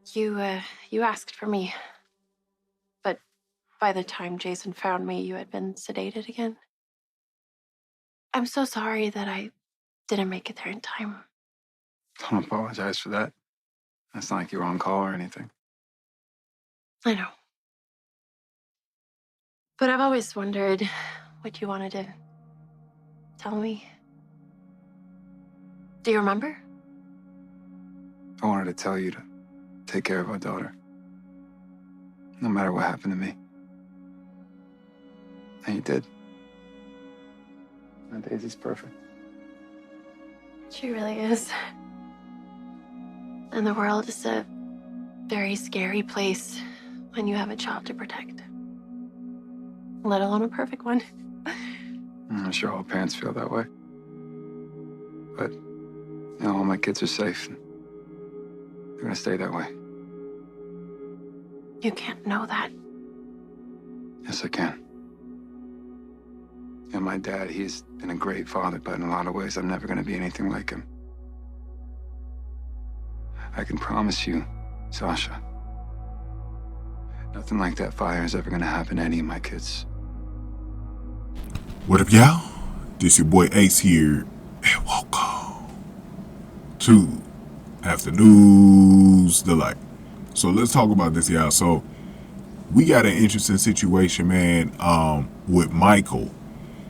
You asked for me, but by the time Jason found me, you had been sedated again. I'm so sorry that I didn't make it there in time. Don't apologize for that. It's not like you were on call or anything. I know. But I've always wondered what you wanted to tell me. Do you remember? I wanted to tell you to take care of our daughter, no matter what happened to me. And you did. And Daisy's perfect. She really is. And the world is a very scary place when you have a child to protect. Let alone a perfect one. I'm sure all parents feel that way. But, all my kids are safe. They're gonna stay that way. You can't know that. Yes, I can. My dad, he's been a great father, but in a lot of ways, I'm never gonna be anything like him. I can promise you, Sasha, nothing like that fire is ever gonna happen to any of my kids. What up, y'all? This your boy Ace here, and welcome to Afternoons Delight. So let's talk about this, y'all. So we got an interesting situation, man, with Michael.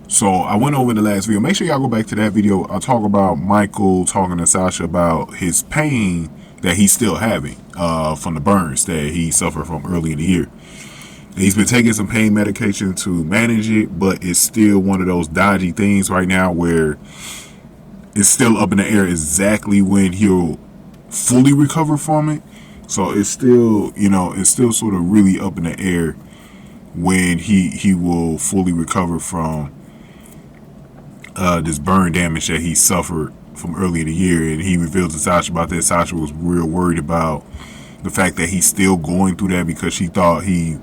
So I went over the last video. Make sure y'all go back to that video. I'll talk about Michael talking to Sasha about his pain that he's still having from the burns that he suffered from early in the year. He's been taking some pain medication to manage it, but it's still one of those dodgy things right now where it's still up in the air exactly when he'll fully recover from it. So it's still, it's still sort of really up in the air when he will fully recover from this burn damage that he suffered from early in the year. And he revealed to Sasha about that. Sasha was real worried about the fact that he's still going through that because she thought he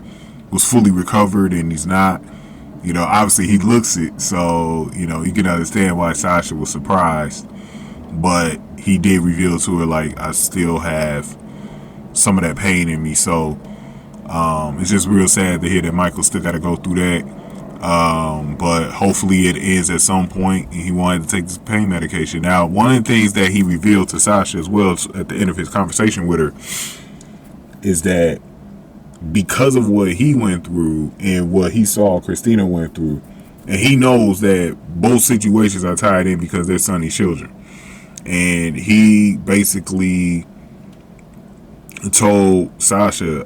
was fully recovered and he's not. Obviously he looks it, so you can understand why Sasha was surprised. But he did reveal to her, like, I still have some of that pain in me. So it's just real sad to hear that Michael still got to go through that. But hopefully it ends at some point, and he wanted to take this pain medication. Now, one of the things that he revealed to Sasha as well at the end of his conversation with her is that because of what he went through and what he saw Kristina went through, and he knows that both situations are tied in because they're Sonny's children, and he basically told Sasha,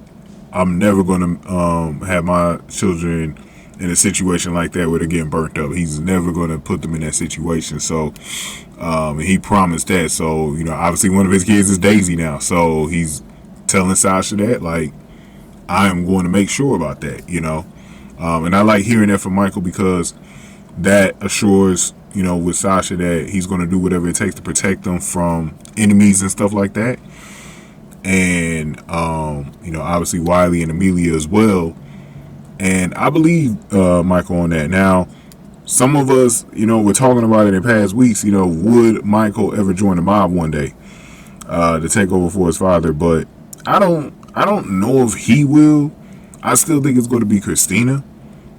I'm never going to have my children in a situation like that where they're getting burnt up. He's never going to put them in that situation. So and he promised that. So obviously one of his kids is Daisy now, so he's telling Sasha that, like, I am going to make sure about that, and I like hearing that from Michael because that assures, with Sasha that he's going to do whatever it takes to protect them from enemies and stuff like that. And, obviously Wiley and Amelia as well. And I believe Michael on that. Now, some of us, we're talking about it in past weeks, would Michael ever join the mob one day to take over for his father? But I don't know if he will. I still think it's going to be Kristina.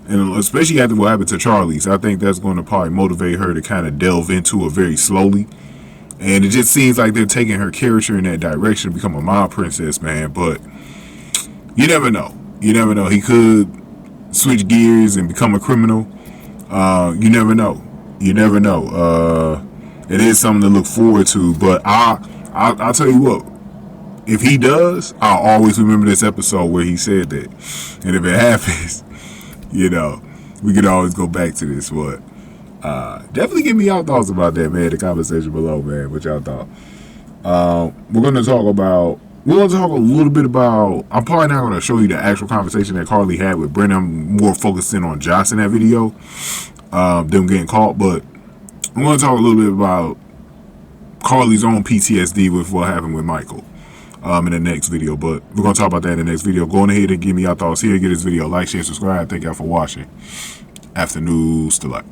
And especially after what happened to Charlie's, I think that's going to probably motivate her to kind of delve into it very slowly. And it just seems like they're taking her character in that direction to become a mob princess, man. But you never know. You never know. He could switch gears and become a criminal. You never know. You never know. It is something to look forward to. But I'll tell you what. If he does, I'll always remember this episode where he said that. And if it happens, we could always go back to this. But definitely give me y'all thoughts about that, man. The conversation below, man. What y'all thought. We're going to talk a little bit about, I'm probably not going to show you the actual conversation that Carly had with Brennan. I'm more focusing on Josh in that video, them getting caught. But I'm going to talk a little bit about Carly's own PTSD with what happened with Michael in the next video. But we're going to talk about that in the next video. Go on ahead and give me your thoughts here. Give this video a like, share, subscribe. Thank y'all for watching. Afternoons Delight.